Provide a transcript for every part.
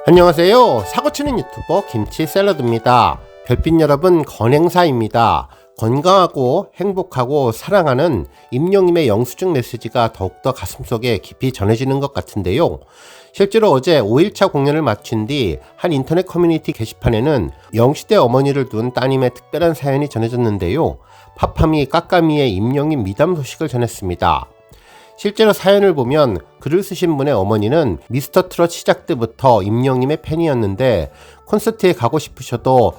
안녕하세요. 사고치는 유튜버 김치샐러드입니다. 별빛 여러분, 건행사입니다. 건강하고 행복하고 사랑하는 임영님의 영수증 메시지가 더욱더 가슴속에 깊이 전해지는 것 같은데요. 실제로 어제 5일차 공연을 마친 뒤 한 인터넷 커뮤니티 게시판에는 영시대 어머니를 둔 따님의 특별한 사연이 전해졌는데요. 팝함이 까까미의 임영님 미담 소식을 전했습니다. 실제로 사연을 보면 글을 쓰신 분의 어머니는 미스터트롯 시작 때부터 임영님의 팬이었는데 콘서트에 가고 싶으셔도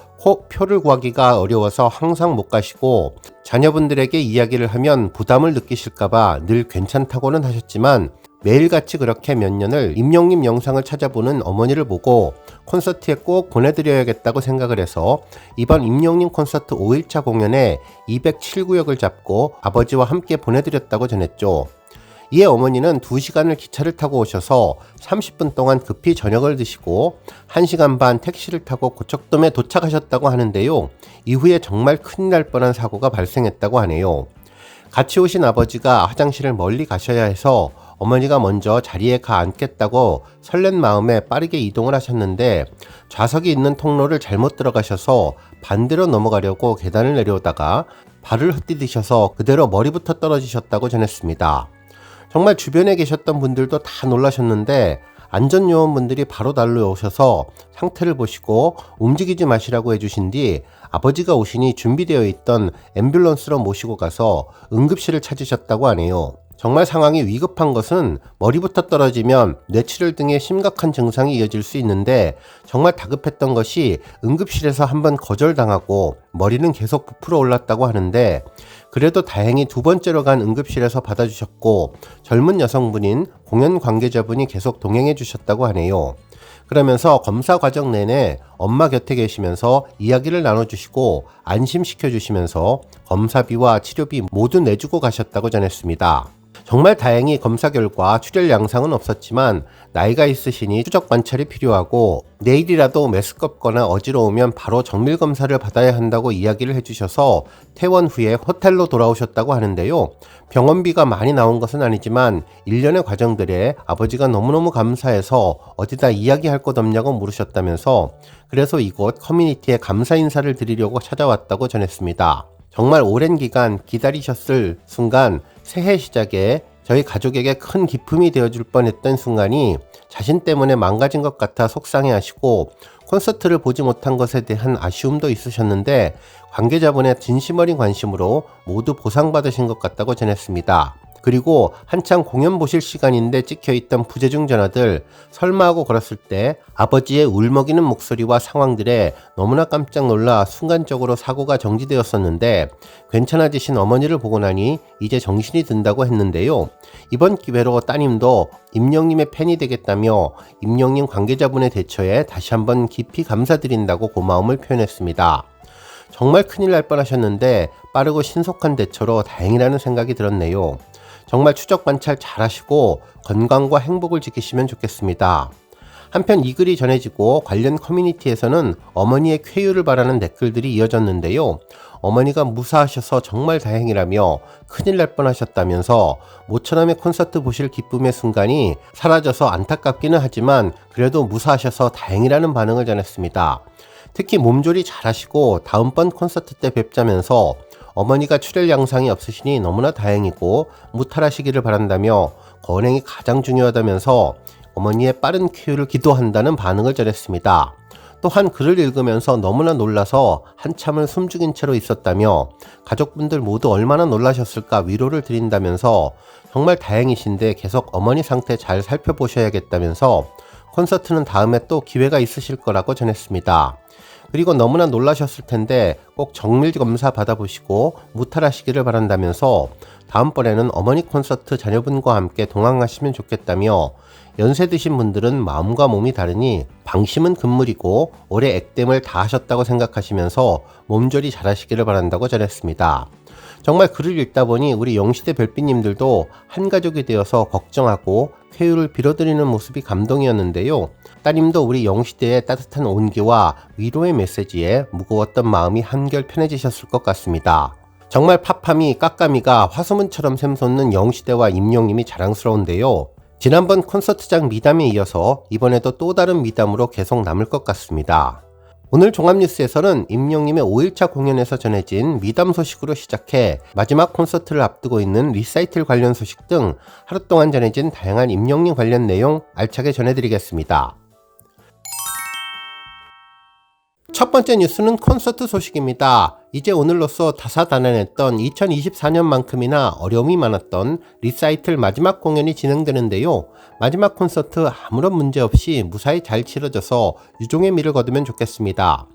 표를 구하기가 어려워서 항상 못 가시고 자녀분들에게 이야기를 하면 부담을 느끼실까봐 늘 괜찮다고는 하셨지만 매일같이 그렇게 몇 년을 임영님 영상을 찾아보는 어머니를 보고 콘서트에 꼭 보내드려야겠다고 생각을 해서 이번 임영님 콘서트 5일차 공연에 207구역을 잡고 아버지와 함께 보내드렸다고 전했죠. 이에 어머니는 2시간을 기차를 타고 오셔서 30분 동안 급히 저녁을 드시고 1시간 반 택시를 타고 고척돔에 도착하셨다고 하는데요. 이후에 정말 큰일 날 뻔한 사고가 발생했다고 하네요. 같이 오신 아버지가 화장실을 멀리 가셔야 해서 어머니가 먼저 자리에 가 앉겠다고 설렌 마음에 빠르게 이동을 하셨는데 좌석이 있는 통로를 잘못 들어가셔서 반대로 넘어가려고 계단을 내려오다가 발을 헛디디셔서 그대로 머리부터 떨어지셨다고 전했습니다. 정말 주변에 계셨던 분들도 다 놀라셨는데 안전요원분들이 바로 달려오셔서 상태를 보시고 움직이지 마시라고 해주신 뒤 아버지가 오시니 준비되어 있던 앰뷸런스로 모시고 가서 응급실을 찾으셨다고 하네요. 정말 상황이 위급한 것은 머리부터 떨어지면 뇌출혈 등의 심각한 증상이 이어질 수 있는데 정말 다급했던 것이 응급실에서 한번 거절당하고 머리는 계속 부풀어 올랐다고 하는데 그래도 다행히 2번째로 간 응급실에서 받아주셨고 젊은 여성분인 공연 관계자분이 계속 동행해 주셨다고 하네요. 그러면서 검사 과정 내내 엄마 곁에 계시면서 이야기를 나눠주시고 안심시켜 주시면서 검사비와 치료비 모두 내주고 가셨다고 전했습니다. 정말 다행히 검사 결과 출혈 양상은 없었지만 나이가 있으시니 추적 관찰이 필요하고 내일이라도 메스껍거나 어지러우면 바로 정밀 검사를 받아야 한다고 이야기를 해주셔서 퇴원 후에 호텔로 돌아오셨다고 하는데요. 병원비가 많이 나온 것은 아니지만 일련의 과정들에 아버지가 너무너무 감사해서 어디다 이야기할 것 없냐고 물으셨다면서 그래서 이곳 커뮤니티에 감사 인사를 드리려고 찾아왔다고 전했습니다. 정말 오랜 기간 기다리셨을 순간 새해 시작에 저희 가족에게 큰 기쁨이 되어줄 뻔했던 순간이 자신 때문에 망가진 것 같아 속상해하시고 콘서트를 보지 못한 것에 대한 아쉬움도 있으셨는데 관계자분의 진심 어린 관심으로 모두 보상받으신 것 같다고 전했습니다. 그리고 한창 공연 보실 시간인데 찍혀있던 부재중 전화들 설마 하고 걸었을 때 아버지의 울먹이는 목소리와 상황들에 너무나 깜짝 놀라 순간적으로 사고가 정지되었었는데 괜찮아지신 어머니를 보고 나니 이제 정신이 든다고 했는데요. 이번 기회로 따님도 임영님의 팬이 되겠다며 임영님 관계자분의 대처에 다시 한번 깊이 감사드린다고 고마움을 표현했습니다. 정말 큰일 날 뻔하셨는데 빠르고 신속한 대처로 다행이라는 생각이 들었네요. 정말 추적 관찰 잘 하시고 건강과 행복을 지키시면 좋겠습니다. 한편 이 글이 전해지고 관련 커뮤니티에서는 어머니의 쾌유를 바라는 댓글들이 이어졌는데요. 어머니가 무사하셔서 정말 다행이라며 큰일 날 뻔하셨다면서 모처럼의 콘서트 보실 기쁨의 순간이 사라져서 안타깝기는 하지만 그래도 무사하셔서 다행이라는 반응을 전했습니다. 특히 몸조리 잘 하시고 다음번 콘서트 때 뵙자면서 어머니가 출혈 양상이 없으시니 너무나 다행이고 무탈하시기를 바란다며 건행이 가장 중요하다면서 어머니의 빠른 쾌유를 기도한다는 반응을 전했습니다. 또한 글을 읽으면서 너무나 놀라서 한참을 숨죽인 채로 있었다며 가족분들 모두 얼마나 놀라셨을까 위로를 드린다면서 정말 다행이신데 계속 어머니 상태 잘 살펴보셔야겠다면서 콘서트는 다음에 또 기회가 있으실 거라고 전했습니다. 그리고 너무나 놀라셨을 텐데 꼭 정밀 검사 받아보시고 무탈하시기를 바란다면서 다음번에는 어머니 콘서트 자녀분과 함께 동행하시면 좋겠다며 연세 드신 분들은 마음과 몸이 다르니 방심은 금물이고 올해 액땜을 다 하셨다고 생각하시면서 몸조리 잘하시기를 바란다고 전했습니다. 정말 글을 읽다 보니 우리 영시대 별빛님들도 한 가족이 되어서 걱정하고 쾌유를 빌어드리는 모습이 감동이었는데요. 따님도 우리 영시대의 따뜻한 온기와 위로의 메시지에 무거웠던 마음이 한결 편해지셨을 것 같습니다. 정말 팝함이 까까미가 화소문처럼 샘솟는 영시대와 임영님이 자랑스러운데요. 지난번 콘서트장 미담에 이어서 이번에도 또 다른 미담으로 계속 남을 것 같습니다. 오늘 종합뉴스에서는 임영님의 5일차 공연에서 전해진 미담 소식으로 시작해 마지막 콘서트를 앞두고 있는 리사이틀 관련 소식 등 하루 동안 전해진 다양한 임영님 관련 내용 알차게 전해드리겠습니다. 첫 번째 뉴스는 콘서트 소식입니다. 이제 오늘로써 다사다난했던 2024년만큼이나 어려움이 많았던 리사이틀 마지막 공연이 진행되는데요. 마지막 콘서트 아무런 문제 없이 무사히 잘 치러져서 유종의 미를 거두면 좋겠습니다.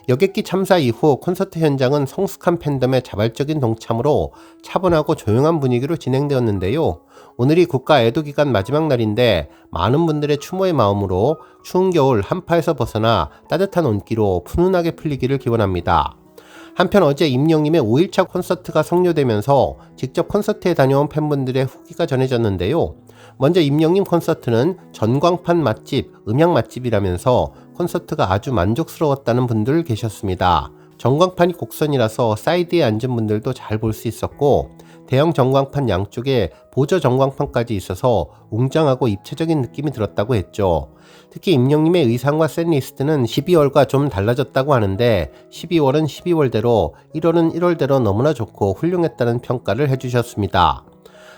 여객기 참사 이후 콘서트 현장은 성숙한 팬덤의 자발적인 동참으로 차분하고 조용한 분위기로 진행되었는데요. 오늘이 국가 애도기간 마지막 날인데 많은 분들의 추모의 마음으로 추운 겨울 한파에서 벗어나 따뜻한 온기로 푸근하게 풀리기를 기원합니다. 한편 어제 임영님의 5일차 콘서트가 성료되면서 직접 콘서트에 다녀온 팬분들의 후기가 전해졌는데요. 먼저 임영님 콘서트는 전광판 맛집, 음향 맛집이라면서 콘서트가 아주 만족스러웠다는 분들 계셨습니다. 전광판이 곡선이라서 사이드에 앉은 분들도 잘 볼 수 있었고 대형 전광판 양쪽에 보조 전광판까지 있어서 웅장하고 입체적인 느낌이 들었다고 했죠. 특히 임영님의 의상과 셋리스트는 12월과 좀 달라졌다고 하는데 12월은 12월대로 1월은 1월대로 너무나 좋고 훌륭했다는 평가를 해주셨습니다.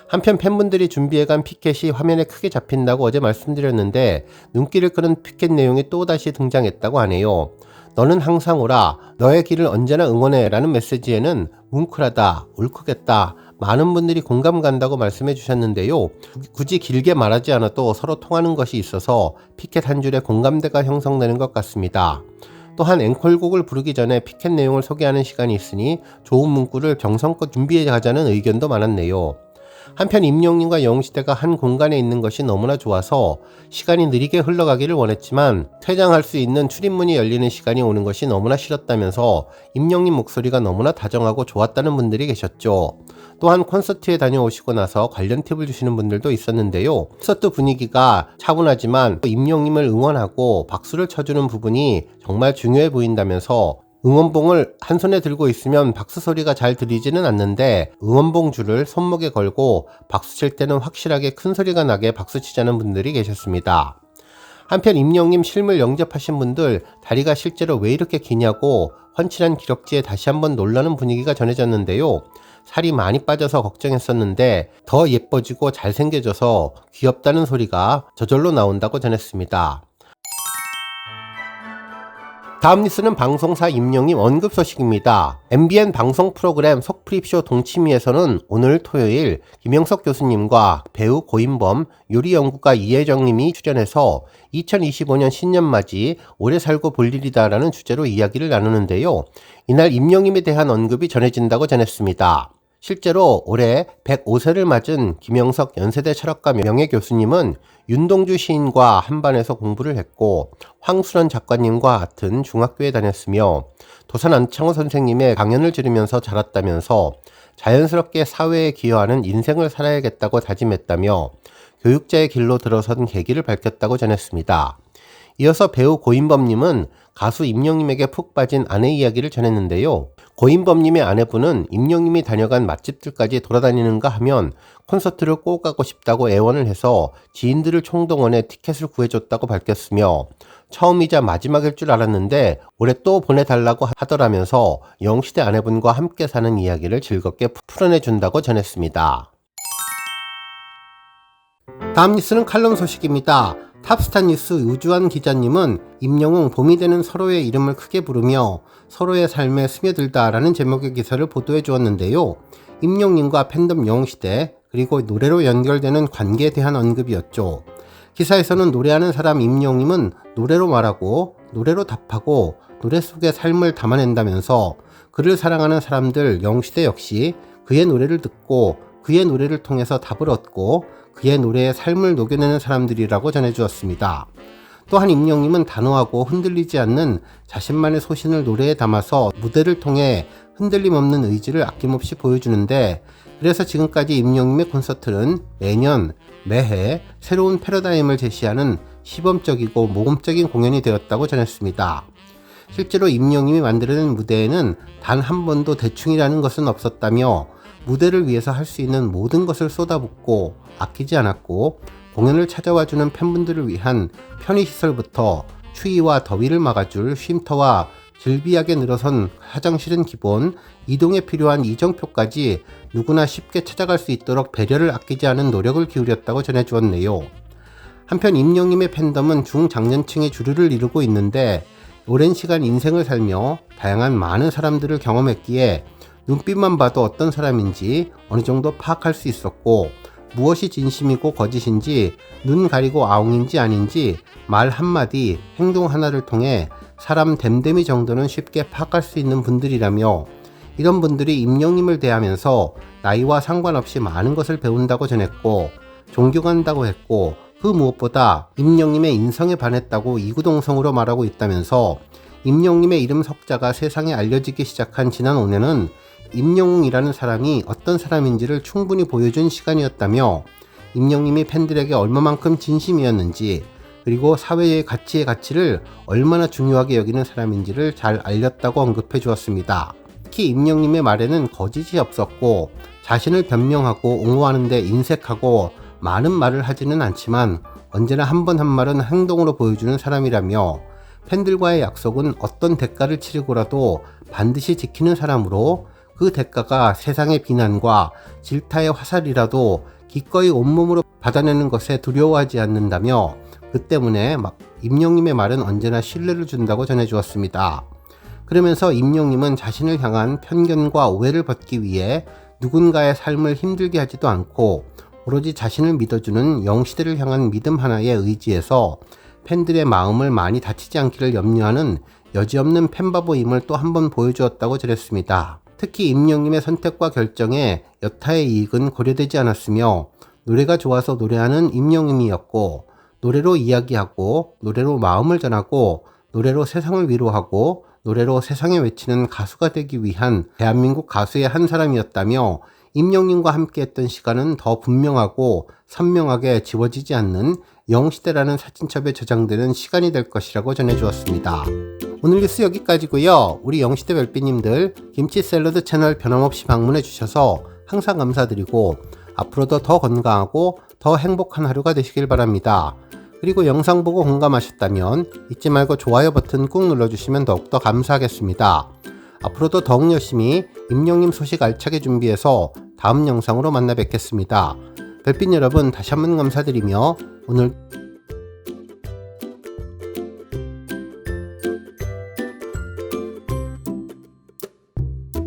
한편 팬분들이 준비해간 피켓이 화면에 크게 잡힌다고 어제 말씀드렸는데 눈길을 끄는 피켓 내용이 또다시 등장했다고 하네요. 너는 항상 오라, 너의 길을 언제나 응원해 라는 메시지에는 뭉클하다, 울컥했다, 많은 분들이 공감 간다고 말씀해 주셨는데요. 굳이 길게 말하지 않아도 서로 통하는 것이 있어서 피켓 한 줄에 공감대가 형성되는 것 같습니다. 또한 앵콜곡을 부르기 전에 피켓 내용을 소개하는 시간이 있으니 좋은 문구를 정성껏 준비해 가자는 의견도 많았네요. 한편 임영님과 영웅시대가 한 공간에 있는 것이 너무나 좋아서 시간이 느리게 흘러가기를 원했지만 퇴장할 수 있는 출입문이 열리는 시간이 오는 것이 너무나 싫었다면서 임영님 목소리가 너무나 다정하고 좋았다는 분들이 계셨죠. 또한 콘서트에 다녀오시고 나서 관련 팁을 주시는 분들도 있었는데요. 콘서트 분위기가 차분하지만 임영님을 응원하고 박수를 쳐주는 부분이 정말 중요해 보인다면서 응원봉을 한 손에 들고 있으면 박수 소리가 잘 들리지는 않는데 응원봉 줄을 손목에 걸고 박수 칠 때는 확실하게 큰 소리가 나게 박수 치자는 분들이 계셨습니다. 한편 임영님 실물 영접하신 분들 다리가 실제로 왜 이렇게 기냐고 훤칠한 기럭지에 다시 한번 놀라는 분위기가 전해졌는데요. 살이 많이 빠져서 걱정했었는데 더 예뻐지고 잘생겨져서 귀엽다는 소리가 저절로 나온다고 전했습니다. 다음 뉴스는 방송사 임영님 언급 소식입니다. MBN 방송 프로그램 속프립쇼 동치미에서는 오늘 토요일 김영석 교수님과 배우 고인범, 요리연구가 이혜정님이 출연해서 2025년 신년맞이 오래 살고 볼 일이다라는 주제로 이야기를 나누는데요. 이날 임영님에 대한 언급이 전해진다고 전했습니다. 실제로 올해 105세를 맞은 김영석 연세대 철학과 명예교수님은 윤동주 시인과 한반에서 공부를 했고 황순원 작가님과 같은 중학교에 다녔으며 도산 안창호 선생님의 강연을 들으면서 자랐다면서 자연스럽게 사회에 기여하는 인생을 살아야겠다고 다짐했다며 교육자의 길로 들어선 계기를 밝혔다고 전했습니다. 이어서 배우 고인범님은 가수 임영님에게 푹 빠진 아내 이야기를 전했는데요. 고인범님의 아내분은 임영님이 다녀간 맛집들까지 돌아다니는가 하면 콘서트를 꼭 가고 싶다고 애원을 해서 지인들을 총동원해 티켓을 구해줬다고 밝혔으며 처음이자 마지막일 줄 알았는데 올해 또 보내달라고 하더라면서 영웅시대 아내분과 함께 사는 이야기를 즐겁게 풀어내준다고 전했습니다. 다음 뉴스는 칼럼 소식입니다. 탑스타 뉴스 우주환 기자님은 임영웅 봄이 되는 서로의 이름을 크게 부르며 서로의 삶에 스며들다라는 제목의 기사를 보도해 주었는데요. 임영웅님과 팬덤 영웅시대 그리고 노래로 연결되는 관계에 대한 언급이었죠. 기사에서는 노래하는 사람 임영웅님은 노래로 말하고 노래로 답하고 노래 속의 삶을 담아낸다면서 그를 사랑하는 사람들 영웅시대 역시 그의 노래를 듣고 그의 노래를 통해서 답을 얻고 그의 노래에 삶을 녹여내는 사람들이라고 전해주었습니다. 또한 임영웅님은 단호하고 흔들리지 않는 자신만의 소신을 노래에 담아서 무대를 통해 흔들림 없는 의지를 아낌없이 보여주는데 그래서 지금까지 임영웅님의 콘서트는 매년 매해 새로운 패러다임을 제시하는 시범적이고 모범적인 공연이 되었다고 전했습니다. 실제로 임영웅님이 만들어낸 무대에는 단 한 번도 대충이라는 것은 없었다며 무대를 위해서 할 수 있는 모든 것을 쏟아붓고 아끼지 않았고 공연을 찾아와주는 팬분들을 위한 편의시설부터 추위와 더위를 막아줄 쉼터와 즐비하게 늘어선 화장실은 기본, 이동에 필요한 이정표까지 누구나 쉽게 찾아갈 수 있도록 배려를 아끼지 않은 노력을 기울였다고 전해주었네요. 한편 임영님의 팬덤은 중장년층의 주류를 이루고 있는데 오랜 시간 인생을 살며 다양한 많은 사람들을 경험했기에 눈빛만 봐도 어떤 사람인지 어느 정도 파악할 수 있었고, 무엇이 진심이고 거짓인지, 눈 가리고 아웅인지 아닌지 말 한마디, 행동 하나를 통해 사람 됨됨이 정도는 쉽게 파악할 수 있는 분들이라며, 이런 분들이 임영님을 대하면서 나이와 상관없이 많은 것을 배운다고 전했고 존경한다고 했고, 그 무엇보다 임영님의 인성에 반했다고 이구동성으로 말하고 있다면서, 임영님의 이름 석자가 세상에 알려지기 시작한 지난 5년은 임영웅이라는 사람이 어떤 사람인지를 충분히 보여준 시간이었다며, 임영님이 팬들에게 얼마만큼 진심이었는지, 그리고 사회의 가치를 얼마나 중요하게 여기는 사람인지를 잘 알렸다고 언급해 주었습니다. 특히 임영님의 말에는 거짓이 없었고, 자신을 변명하고 옹호하는 데 인색하고 많은 말을 하지는 않지만 언제나 한 번 한 말은 행동으로 보여주는 사람이라며, 팬들과의 약속은 어떤 대가를 치르고라도 반드시 지키는 사람으로, 그 대가가 세상의 비난과 질타의 화살이라도 기꺼이 온몸으로 받아내는 것에 두려워하지 않는다며, 그 때문에 임영님의 말은 언제나 신뢰를 준다고 전해주었습니다. 그러면서 임영님은 자신을 향한 편견과 오해를 벗기 위해 누군가의 삶을 힘들게 하지도 않고 오로지 자신을 믿어주는 영시대를 향한 믿음 하나에 의지해서 팬들의 마음을 많이 다치지 않기를 염려하는 여지없는 팬바보임을 또 한 번 보여주었다고 전했습니다. 특히 임영님의 선택과 결정에 여타의 이익은 고려되지 않았으며, 노래가 좋아서 노래하는 임영님이었고, 노래로 이야기하고, 노래로 마음을 전하고, 노래로 세상을 위로하고, 노래로 세상에 외치는 가수가 되기 위한 대한민국 가수의 한 사람이었다며, 임영님과 함께했던 시간은 더 분명하고 선명하게 지워지지 않는 영시대라는 사진첩에 저장되는 시간이 될 것이라고 전해주었습니다. 오늘 뉴스 여기까지고요. 우리 영시대 별빛님들 김치 샐러드 채널 변함없이 방문해 주셔서 항상 감사드리고, 앞으로도 더 건강하고 더 행복한 하루가 되시길 바랍니다. 그리고 영상 보고 공감하셨다면 잊지 말고 좋아요 버튼 꾹 눌러주시면 더욱더 감사하겠습니다. 앞으로도 더욱 열심히 임영님 소식 알차게 준비해서 다음 영상으로 만나 뵙겠습니다. 별빛 여러분 다시 한번 감사드리며 오늘